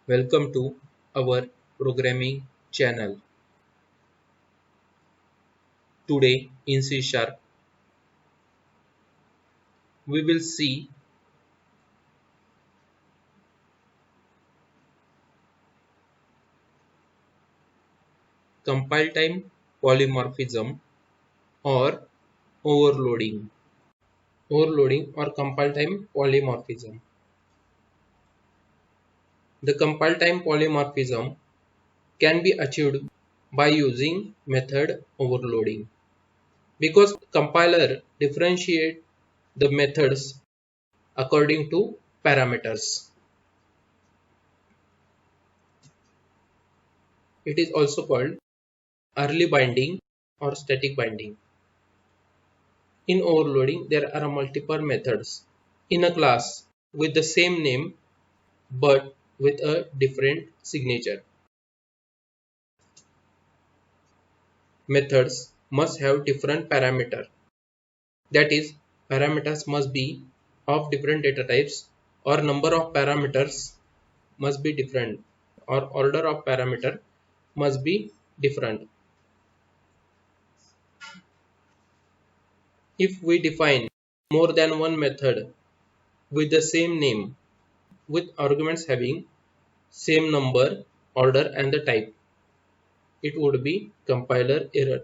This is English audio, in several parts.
Welcome to our programming channel. Today in C Sharp we will see compile time polymorphism or overloading. Overloading or compile time polymorphism. The compile time polymorphism can be achieved by using method overloading because compiler differentiate the methods according to parameters. It is also called early binding or static binding. In overloading, there are multiple methods in a class with the same name but with a different signature. Methods must have different parameter. That is, parameters must be of different data types or number of parameters must be different or order of parameter must be different. If we define more than one method with the same name with arguments having same number, order and the type, it would be compiler error.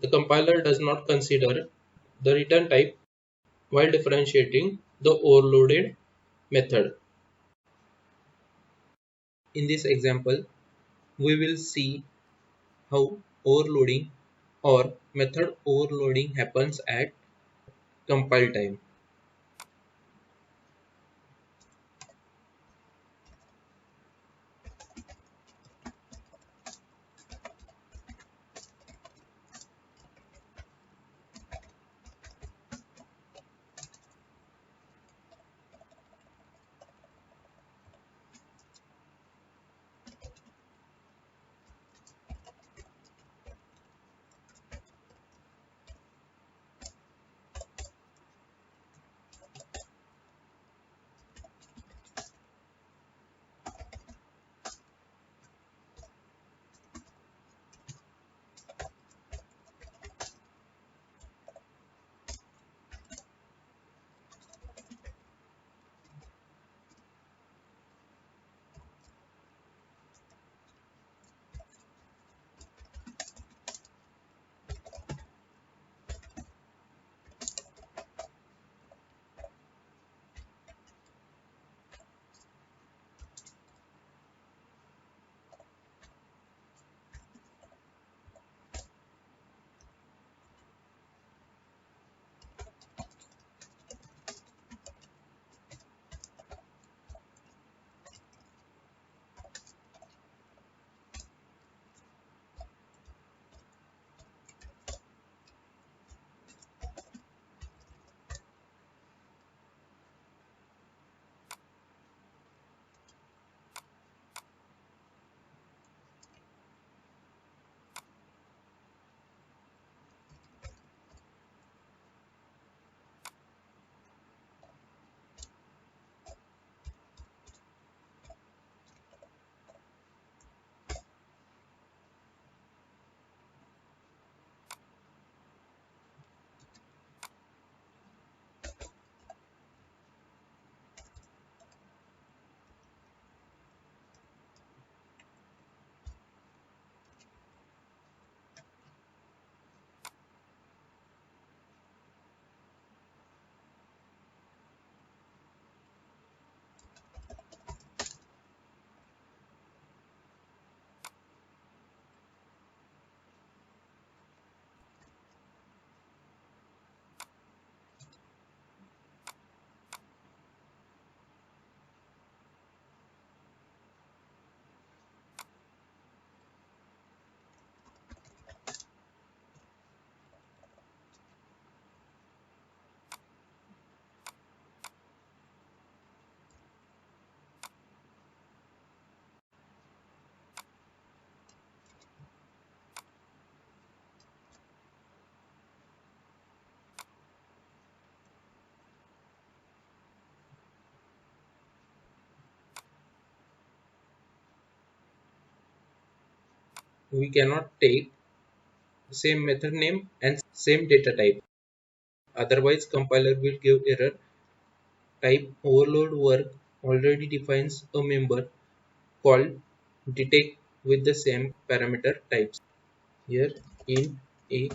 The compiler does not consider the return type while differentiating the overloaded method. In this example, we will see how overloading or method overloading happens at compile time. we cannot take same method name and same data type. Otherwise, compiler will give error. Type overload work already defines a member called detect with the same parameter types. Here in a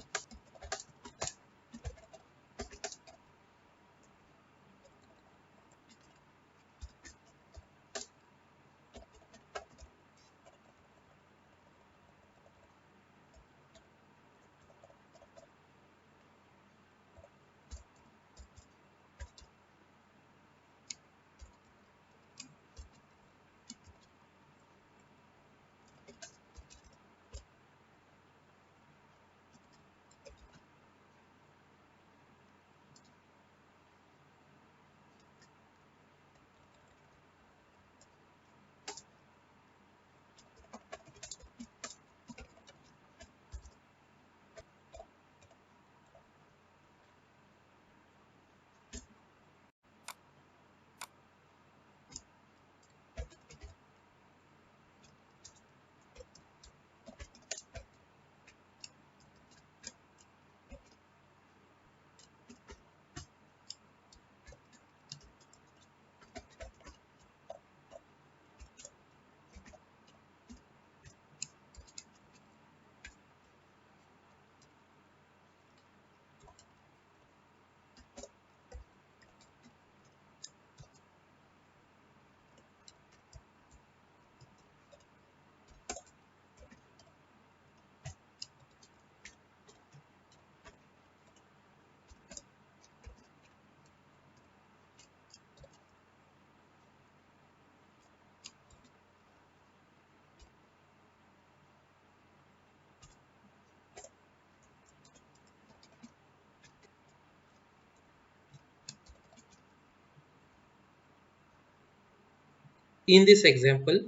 in this example,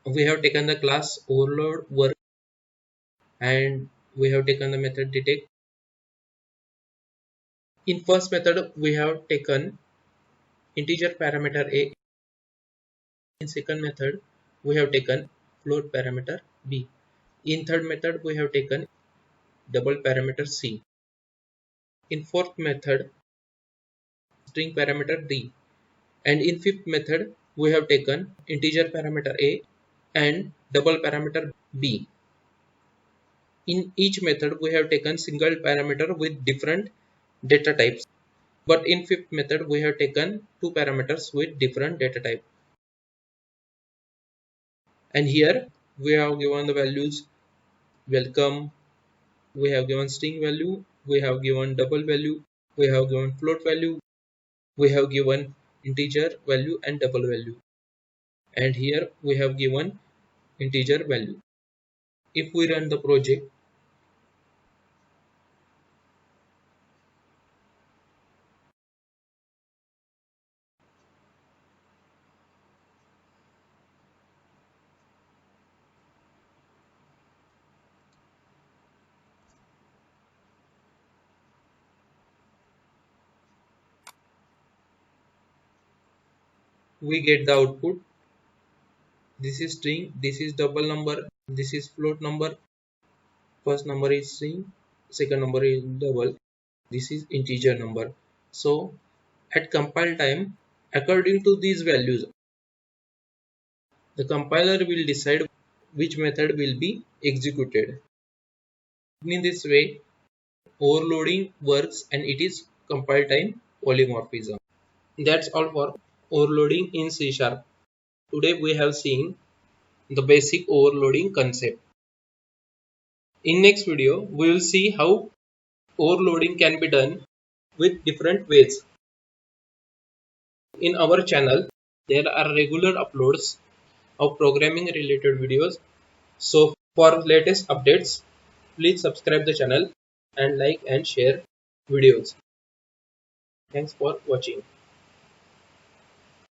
we have taken the class overload work and we have taken the method detect. In first method, we have taken integer parameter a. In second method, we have taken float parameter b. In third method, we have taken double parameter c. In fourth method, string parameter d. And in fifth method, we have taken integer parameter a and double parameter b. In each method, we have taken single parameter with different data types. But in fifth method, we have taken two parameters with different data type. And here we have given the values welcome, we have given string value, we have given double value, we have given float value, we have given integer value and double value. And here we have given integer value. If we run the project, we get the output. This is string, this is double number, this is float number. First number is string, second number is double, this is integer number. So at compile time, according to these values, the compiler will decide which method will be executed. In this way, overloading works and it is compile time polymorphism. That's all for overloading in C Sharp. Today we have seen the basic overloading concept. In next video, we will see how overloading can be done with different ways. In our channel, there are regular uploads of programming related videos. So for latest updates, please subscribe the channel and like and share videos. Thanks for watching.